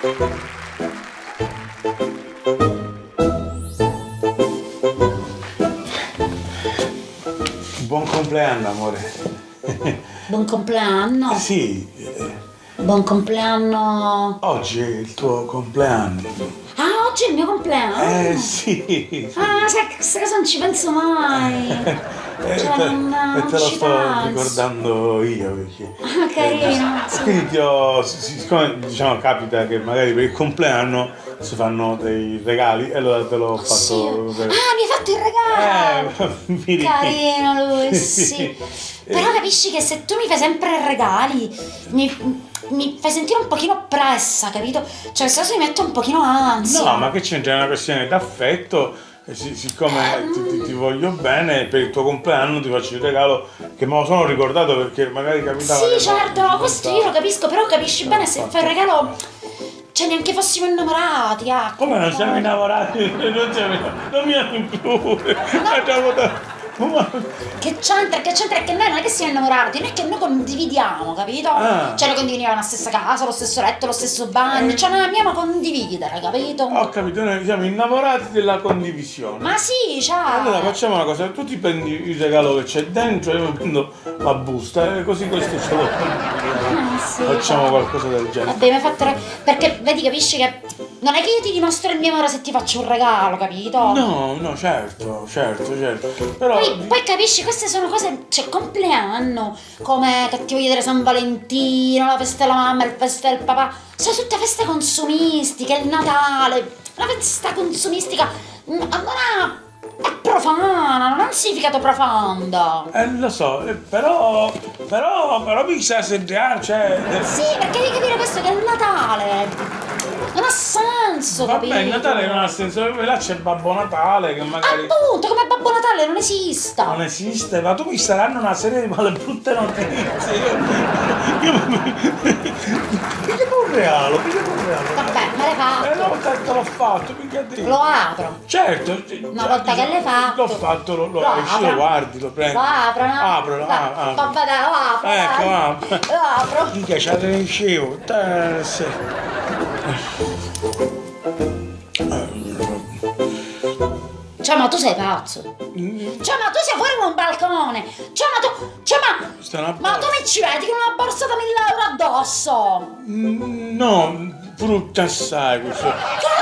Buon compleanno, amore. Buon compleanno. Sì, Buon compleanno. oggi è il tuo compleanno. Ah, oggi è il mio compleanno. Sì. Ah, sai che questa cosa non ci penso mai. Cioè, non Te lo ci sto penso. ricordando io perché. Ah, carino. Sì. Quindi siccome diciamo capita che magari per il compleanno si fanno dei regali e allora te l'ho Sì. fatto. Ah, mi hai fatto il regalo. Mi Carino lui, sì. Però capisci che se tu mi fai sempre regali, mi fai sentire un pochino oppressa, capito? Cioè, se mi mette un pochino ansia. No, ma che c'entra? È una questione d'affetto. Siccome ti voglio bene, per il tuo compleanno ti faccio il regalo che me lo sono ricordato perché magari capitava. Sì, che certo, non questo io lo capisco, però capisci bene se fai il regalo. Cioè, neanche fossimo innamorati, ah. Come non siamo innamorati? Non mi ami più. Che c'entra? È che noi non è che siamo innamorati, non è che noi condividiamo, capito? Ah. Cioè, noi condividiamo la stessa casa, lo stesso letto, lo stesso bagno, cioè noi amiamo condividere, capito? Ho capito, noi siamo innamorati della condivisione. Ma sì, cioè. Allora facciamo una cosa, tu ti prendi il regalo che c'è dentro e io mi prendo la busta e così questo ce lo Sì, facciamo qualcosa del genere. Vabbè, mi hai fatto perché vedi, capisci che non è che io ti dimostro il mio amore se ti faccio un regalo, capito? No, certo. Però Poi capisci, queste sono cose, cioè compleanno, come che ti voglio dire San Valentino, la festa della mamma, la festa del papà, sono tutte feste consumistiche, il Natale, una festa consumistica, è profana, non ha un significato profondo. lo so, però mi sa sentire, cioè. Sì, perché devi capire questo che è il Natale. Non ha senso, capito? Vabbè, il Natale non ha senso, là c'è Babbo Natale che magari. Appunto, come Babbo Natale non esista. Non esiste, ma tu mi staranno una serie di male brutte notizie. Pigliamo un regalo. Vabbè, me l'hai fatto. Una volta che te l'ho fatto, mica te. Lo apro. Certo. Una volta che l'hai fatto. L'ho fatto, lo apro. guardi, lo prendi. Lo apro, no? Aprilo, apro. Vabbè, dai, lo apro. Ecco, dai. apro. Lo apro. Minchia, ce la dicevo. Cioè, ma tu sei pazzo. Cioè, ma tu sei fuori con un balcone. Ma tu mi ci vedi con una borsa da 1.000 euro addosso. No, brutta assai questo. Che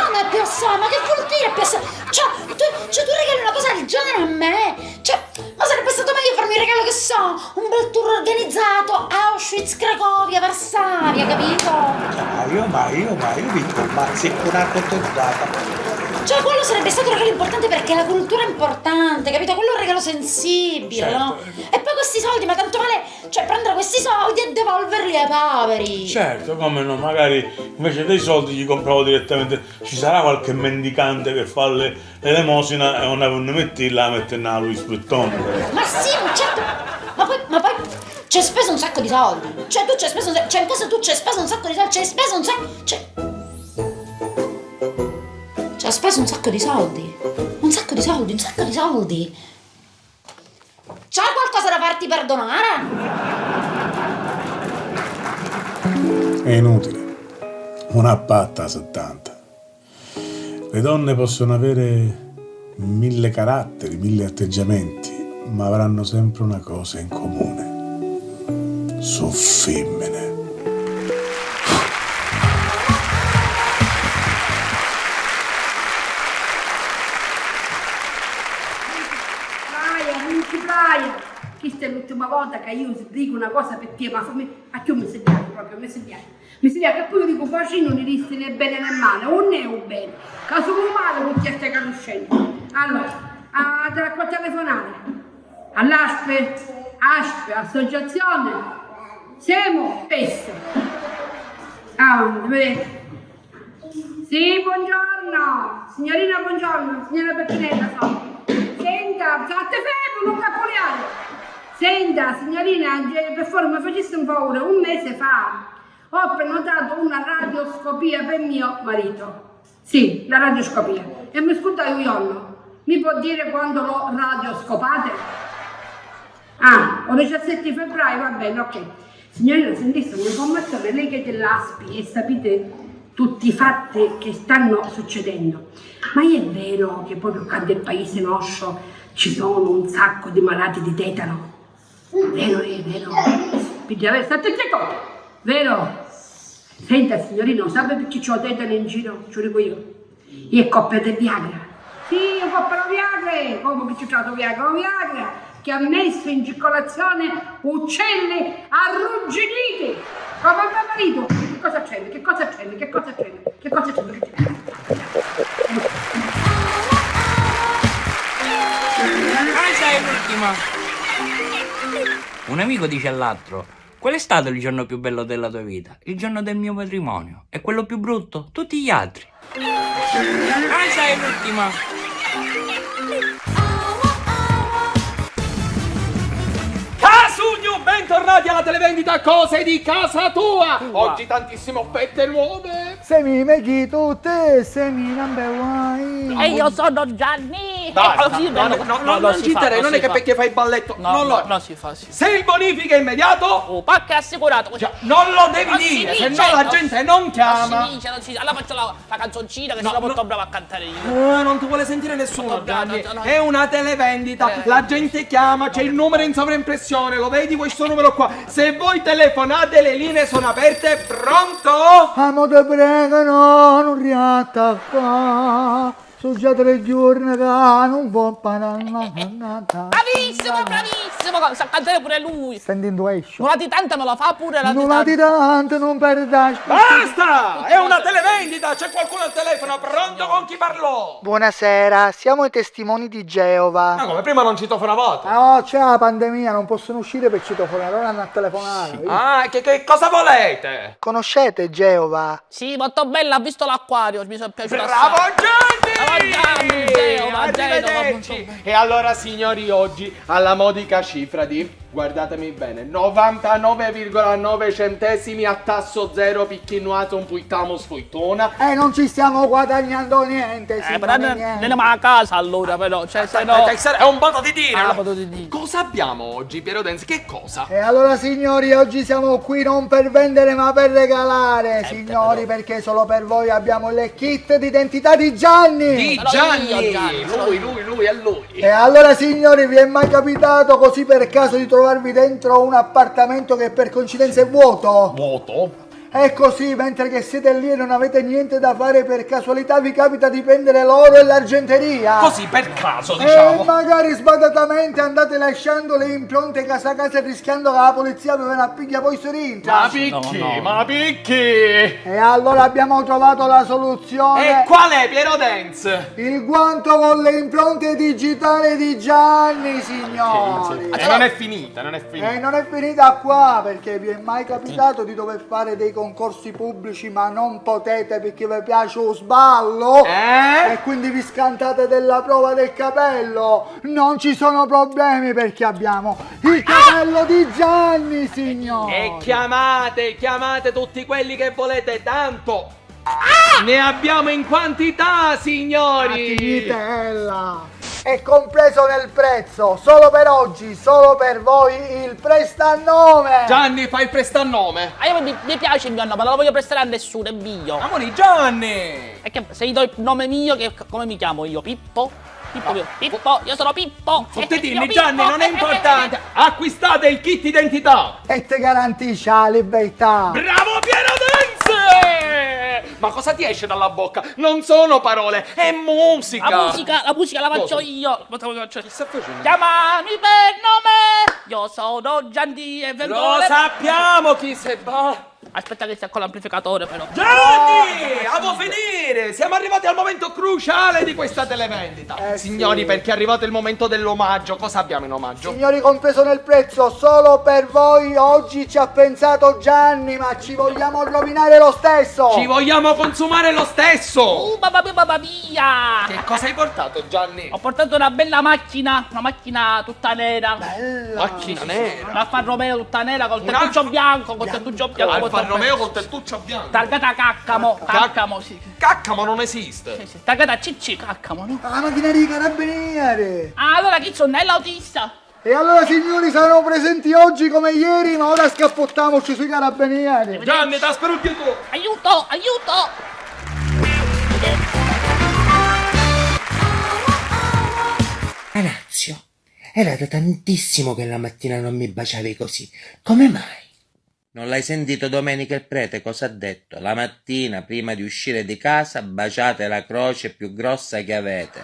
non è più assai, ma che vuol dire più assai? Cioè, tu regali una cosa del genere a me? Cioè, ma sarebbe stato meglio farmi un regalo, che so, un bel tour organizzato, Auschwitz, Cracovia, Varsavia, capito? Ma io dico, ma sei una contentata. Cioè, quello sarebbe stato un regalo importante perché la cultura è importante, capito? Quello è un regalo sensibile, Certo. no? E poi questi soldi, ma tanto vale, cioè, prendere questi soldi e devolverli ai poveri. Certo, come no, magari invece dei soldi gli compravo direttamente. Ci sarà qualche mendicante che fa l'elemosina e non metti là, mette a Louis Vuitton. Ma sì, certo, ma poi ci hai speso un sacco di soldi. Cioè, tu ci hai speso, cioè, in casa tu ci hai speso un sacco di soldi, ci hai speso un sacco, ci hai speso un sacco di soldi. Un sacco di soldi. C'hai qualcosa da farti perdonare? È inutile. Una patta a 70. Le donne possono avere 1000 caratteri, 1000 atteggiamenti, ma avranno sempre una cosa in comune. Sono femmine. Questa è l'ultima volta che io dico una cosa per te, ma a chi mi sediamo proprio, mi sediamo che poi io dico bacino non risti né bene né male, o ne o bene, caso non male con chi stai conoscendo. Allora, a telefonare all'ASPE, associazione Semo Peste. Vedete? Sì, buongiorno, signorina, buongiorno, signora Peppinetta, senta, fate fermo, non capoliare. Senta, signorina, per favore mi facesse un favore, un mese fa ho prenotato una radioscopia per mio marito. Sì, la radioscopia. E mi scusa Iollo, mi può dire quando lo radioscopate? O 17 febbraio, va bene, ok. Signorina, sentisse un'informazione, lei che è dell'ASPI e sapete tutti i fatti che stanno succedendo. Ma è vero che proprio qua nel paese nostro ci sono un sacco di malati di tetano? Vero, è vero. Quindi state zitto, vero? Senta signorino, sapete perché c'ho tetano in giro? Ce lo dico io. Io è coppia del Viagra. Sì, io compro Viagra. Come che c'è stato Viagra? Viagra che ha messo in circolazione uccelli arrugginiti. Come mio marito. Che cosa c'è? Che cosa c'è? Che cosa c'è? Che cosa c'è? Questa è l'ultima. Un amico dice all'altro: qual è stato il giorno più bello della tua vita? Il giorno del mio matrimonio. E quello più brutto? Tutti gli altri. Questa è l'ultima. Casugno, bentornati alla televendita Cose di Casa Tua. Oggi tantissime offerte nuove. Semi mechi tutte, semi number one. E io sono Gianni! Basta, Così non si ci fa, terrei, non si è che fa. perché fai il balletto. non lo è. non si fa, si fa. Se il bonifico è immediato, Oh, pacca assicurato. cioè, non lo devi Non si dire, dice, se no la non gente non chiama. Non si dice, non si dice. Allora faccio la canzoncina che No, sono no. molto bravo a cantare io. Non ti vuole sentire nessuno, No, Gianni. no. È una televendita. La gente chiama, c'è il numero in sovraimpressione. Lo vedi questo numero qua? Se voi telefonate, le linee sono aperte. Pronto? Amo te prego, no, non riattacca. Sono già 3 giorni che non può Bravissimo, bravissimo! Sa cantare pure lui. Stand intuition. Non la di tanta me la fa pure la Non la di tanto, non perda. Basta! È una televendita! C'è qualcuno al telefono? Pronto? Con chi parlo? Buonasera, siamo i testimoni di Geova. Ma come prima non citofonavate? Oh, c'è la pandemia, non possono uscire per citofonare, ora hanno a telefonare. Ah, che cosa volete? Conoscete Geova? Sì, molto bella, ha visto l'acquario, mi sono piaciuto Bravo assai. Gianni! Gianni, Geo, Arrivederci! E allora signori, oggi alla modica cifra di, guardatemi bene, 99,9 centesimi a tasso zero picchinuato un puittamo sfuitona. Non ci stiamo guadagnando niente, Però niente. andiamo a casa allora, però, cioè se no... È un modo di dire! Ah, no? modo di dire. Cosa abbiamo oggi, Piero Denzi? Che cosa? E allora signori, oggi siamo qui non per vendere ma per regalare, signori, perché solo per voi abbiamo le kit d'identità di Gianni. Di Però Gianni! io, Gianni, sono Lui, è lui! E allora signori, vi è mai capitato così per caso di trovarvi dentro un appartamento che per coincidenza è vuoto? Vuoto? È così, mentre che siete lì e non avete niente da fare, per casualità vi capita di prendere l'oro e l'argenteria. Così per caso, E diciamo. magari sbadatamente andate lasciando le impronte casa a casa e rischiando che la polizia vi viene a piglia poi si rintra. Ma picchi, No. ma picchi! E allora abbiamo trovato la soluzione. E qual è, Piero Denz? Il guanto con le impronte digitali di Gianni, signori. E non è finita, non è E finita. non è finita qua, perché vi è mai capitato di dover fare dei concorsi pubblici ma non potete perché vi piace lo sballo? E quindi vi scantate della prova del capello? Non ci sono problemi perché abbiamo il capello di Gianni, signori. E chiamate tutti quelli che volete, tanto ne abbiamo in quantità, signori! Finitella. È compreso nel prezzo, solo per oggi, solo per voi, il prestannome. Gianni, fai il prestannome. Ah, mi piace il mio nome, non lo voglio prestare a nessuno, è mio. Amore, Gianni! E che se gli do il nome mio, come mi chiamo io? Pippo? Pippo, io sono Pippo. Fottetini, Gianni, non è importante. Acquistate il kit identità. E ti garantisce la libertà. Bravo Piero Denz! Ma cosa ti esce dalla bocca? Non sono parole, è musica. La musica la faccio Cosa? io. Che sta facendo? Chiamami per nome. Io sono Gianni e vengo. Lo sappiamo chi se va. Aspetta che sia con l'amplificatore però. Gianni! Devo finire! Siamo arrivati al momento cruciale di questa televendita. Signori, sì. perché è arrivato il momento dell'omaggio. Cosa abbiamo in omaggio? Signori, compreso nel prezzo, solo per voi oggi ci ha pensato Gianni, ma ci vogliamo rovinare lo stesso. Ci vogliamo consumare lo stesso! Mamma mia! Che cosa hai portato, Gianni? Ho portato una bella macchina, una macchina tutta nera. Bella. Macchina nera. Una Alfa Romeo tutta nera col Una- tettuccio bianco, col tettuccio bianco. Alfa molto Romeo bello. col tettuccio bianco. Targata Caccamo, Caccamo, sì. Caccamo non esiste. Sì, sì. Targata CC Caccamo, no? La macchina dei carabinieri. Ah, allora chi sono? È l'autista. E allora signori saranno presenti oggi come ieri, ma ora scappottiamoci sui carabinieri. Gianni, ti aspetto tu. Aiuto, aiuto! Anazio, era da tantissimo che la mattina non mi baciavi così. Come mai? Non l'hai sentito domenica il prete cosa ha detto? La mattina, prima di uscire di casa, baciate la croce più grossa che avete.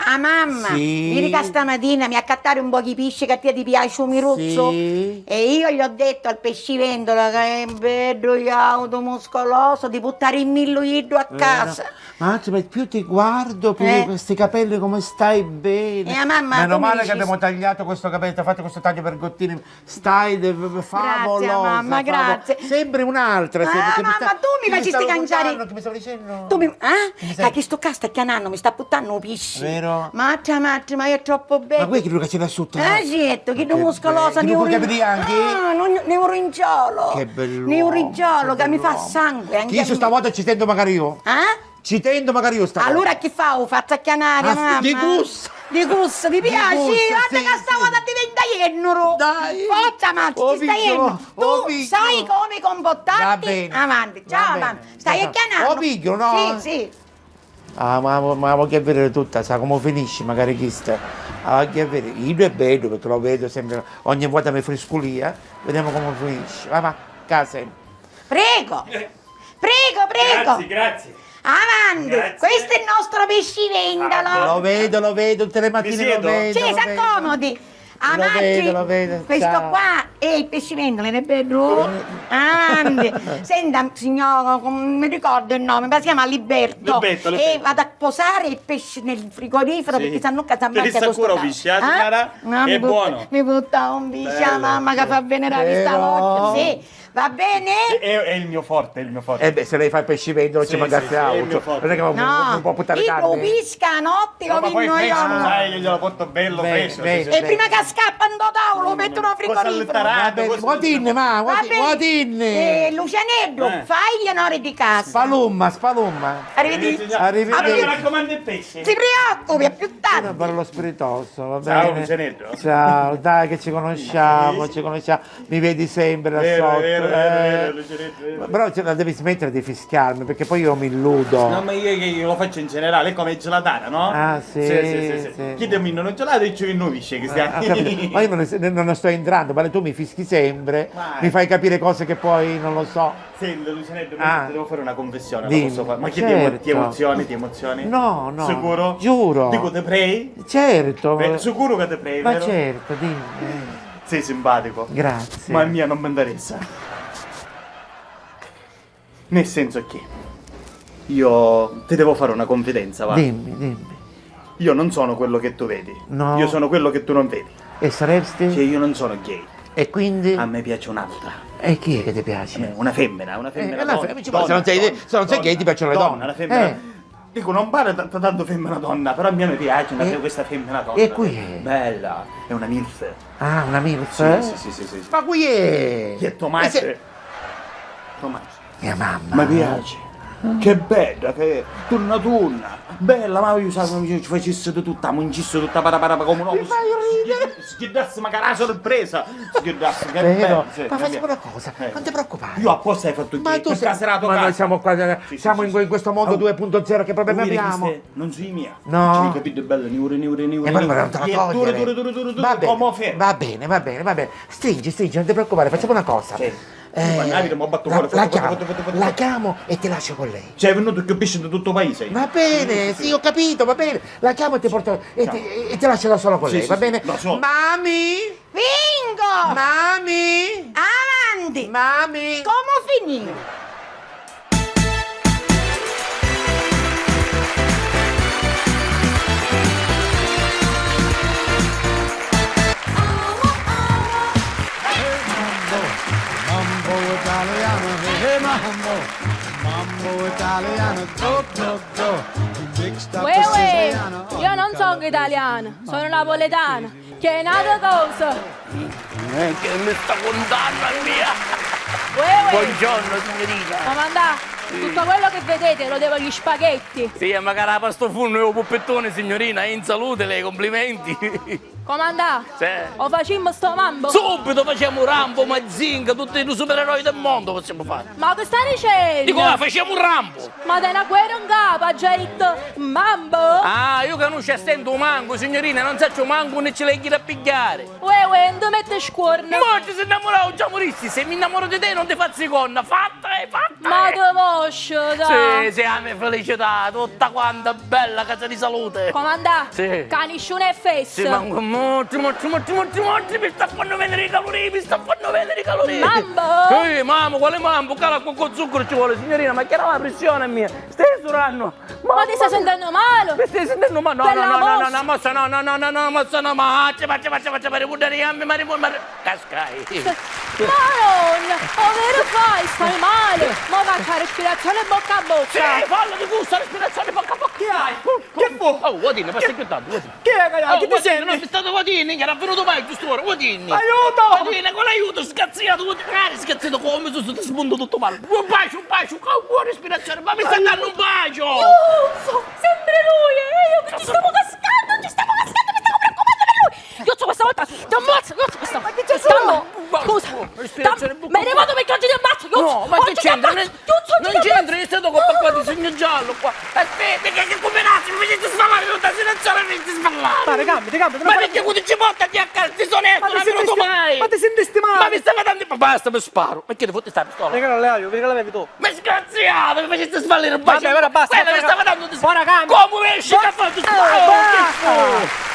Ah mamma, Sì. ieri che stamattina mi accattare un po' di pesce che a te ti piace un miruzzo Sì. e io gli ho detto al pescivendolo che è bello e automuscoloso di buttare il milluido a casa. Ma più ti guardo, più questi capelli come stai bene. Mamma, Meno tu mi male dici- che abbiamo tagliato questo capello, fatto questo taglio per gottini. Stai favolosa. mamma, grazie. Sembri un'altra. Ah, mamma, tu mi facesti cangiare. Che mi stavi dicendo? Tu mi... mi stai- Che sto casta chianando, mi sta buttando un pesce. Vero? Matta, ma è troppo bello. Ma qui che ce l'ha sotto? Certo, che muscolosa, Che puoi capire anche? neuringiolo. Che bello. Neuringiolo che mi fa sangue. Anche Io a me. stavolta ci tendo magari io. Ci tendo magari io stavolta. Allora che fa? Lo faccio a chianare, Ah, mamma? di gusto. Di gusto, ti piace? gusto, Guarda sì, che stavolta diventa iennero. Dai. Forza, Mazzi, Ho ti stai vinto, iennero. ho Tu vinto. sai come comportarti? Va bene. Avanti, ciao, Va bene. mamma. Stai a chianare. Ho vinto, no? Sì. Ah, ma voglio vedere tutta, sa come finisce magari chi sta. Ah, che vedere. Io è bello perché lo vedo sempre, ogni volta mi friscolia, vediamo come finisce. Va, casa. Prego. Prego. Grazie. Avanti. Grazie. Questo è il nostro pescivendolo. Lo vedo, tutte le mattine lo siedo? vedo. Sì, lo si vedo. accomodi. Avanti. Lo vedo. Questo Ciao. qua è il pescivendolo, è bello. Avanti. Senta, signor, mi ricordo il nome, ma si chiama Liberto. Liberto. E vado a posare il pesce nel frigorifero perché sanno che si ammazza sta questo ancora tavolo. un pesce, signora? È buono. Mi butta un pesce a Bello. mamma che fa venerare Vero? stavolta. Sì, va bene? È il mio forte, Se lei fa il pescivendolo ci Sì, mandasse sì, è il mio auto. forte. Non è che non può buttare io lo carne. pisca a notte, lo vinno io. che glielo porto bello Bene, fresco. bene. E prima che scappa in tavolo, lo mettono a frigorifero. Guatinne, ma, Va bene. guatinne. Lucianello, fai gli onori di casa. Spalumma. Arrivederci. Arrivederci. Mi raccomando il pesce. Si preoccupi, a più tardi. Bello spiritoso, va Ciao, bene? Lucianello. Ciao, dai che ci conosciamo, mi vedi sempre là sotto. Vero. Però la devi smettere di fischiarmi perché poi io mi illudo. No, ma io lo faccio in generale, è come gelatana, no? Ah, sì. Chi ti vinno un gelato e ci vinno visce che Ah, ho capito. Ma io non ne sto entrando, ma tu mi fischi sempre, Vai. mi fai capire cose che poi non lo so. Senti, Lucianetto, Ah. ti devo fare una confessione, Dimmi, la posso fare? Ma che certo. ti emozioni? No, Sicuro? giuro. Dico te prei? Certo. Sicuro che te prei, Ma vero? certo, dimmi. Sei simpatico. Grazie. Ma mia non mi interessa. Nel senso che io ti devo fare una confidenza, va? Dimmi. Io non sono quello che tu vedi. No. Io sono quello che tu non vedi. E saresti? Cioè io non sono gay. E quindi? A me piace un'altra. E chi è che ti piace? Una femmina donna, se non sei gay ti piacciono le donne. Una femmina. Dico, non pare tanto femmina donna, però a me mi piace questa femmina donna. E qui è? Bella, è una milf. Ah, una milf? Sì. Ma qui è? Chi è Tommaso? Tommaso. Mia mamma. Mi piace. Che bella che è. Tunna. Bella, ma io ci facessi tutta, muncisse tutta parapara come un uomo. Mi fai ridere. Schiedasse magari la sorpresa. Schiedasse, che Vero? bello. Ma facciamo una cosa, non ti preoccupare. Io apposta hai fatto il Ma gay, tu per caserato ma casa. noi siamo qua, siamo in questo mondo 2.0 che problemi abbiamo? Non sei mia. No. Ci hai capito bella, niure. E poi non te la togliere. Va bene. Stringi, non ti preoccupare, facciamo una cosa. La chiamo e ti lascio con lei. Cioè è venuto più pesce da tutto il paese. Va bene, sì, ho capito, va bene. La chiamo e ti porto e ti lascio da sola con lei, va bene? da solo. Mami! Vingo! Mami! Avanti! Mami! Come finire? Uè, io non sono italiana, sono napoletana, che è nato cosa? Che mi sta contando è mia. Buongiorno signorina. Comandà, tutto quello che vedete lo devo agli spaghetti. Sì, magari la pasta funno e un puppettone signorina, in salute, lei complimenti. Comandà, Sì. o facciamo sto mambo? Subito facciamo Rambo, Mazinga, tutti i supereroi del mondo possiamo fare. Ma che stai dicendo? Dico, facciamo un Rambo. Ma te una guerra in capo, ha già detto mambo? Ah, io che non ci stento un mango, signorina, non saccio mango né ce l'hai chi da pigliare. Uè, non ti metti scuorno. Ma ci sei innamorato, già morissi, se mi innamoro di te non ti faccio gonna, fatta. Ma te moscio, dai. Sì, a me felicità, tutta quanta bella casa di salute. Comandà, Sì. caniscione e fesse. Sì, manco molti, mi sta fanno vedere i calorie, Mambo? Sì, mamma, quale mambo? Cala con zucchero ci vuole, signorina, ma che era la pressione mia? Stai suranno. Ma ti stai sentendo male? Mi stai sentendo male? No, Per la mossa, faccia per buttare a me, cascai. Madonna, ovvero fai, stai male. Ma faccia respirazione bocca a bocca. Sì, fallo di gusto, respirazione bocca a bocca. Che hai? Che fu? Oh, Guadini, ma stai chiudendo, Guadini. Che è, ragazzi? Che ti senti? Non è stato Guadini, che era venuto mai giusto ora, Guadini. Aiuto! Guadini, con l'aiuto, scazziato, scazziato, come su ti spunto tutto male. Un bacio, buona respirazione, ma mi sta dando un bacio. Sempre lui, io ci stavo cascando, mi stavo preoccupando per lui. Io questa volta ti ammazzo, io questa volta. Scusa, me ne vado perché oggi ti ammazzo. No, ma che c'entra? Non c'entra, è stato qua di segno giallo qua. Aspetta, che come nasce, mi facete sfamare tutta la situazione, mi facete sfamare. Cambia. Ma perché quando ci porta di accarti sonetto, non è venuto mai. Ma ti sentiste male? Ma mi stava dando... Basta, mi sparo. Perché ti fotti sta pistola? Regala lei, io, regala lei tu. Ma sgraziato, mi faceste sballare il bacio. Vabbè, ora basta. Quella mi stava dando... Ora cambia. Come esci che ha fatto sparo?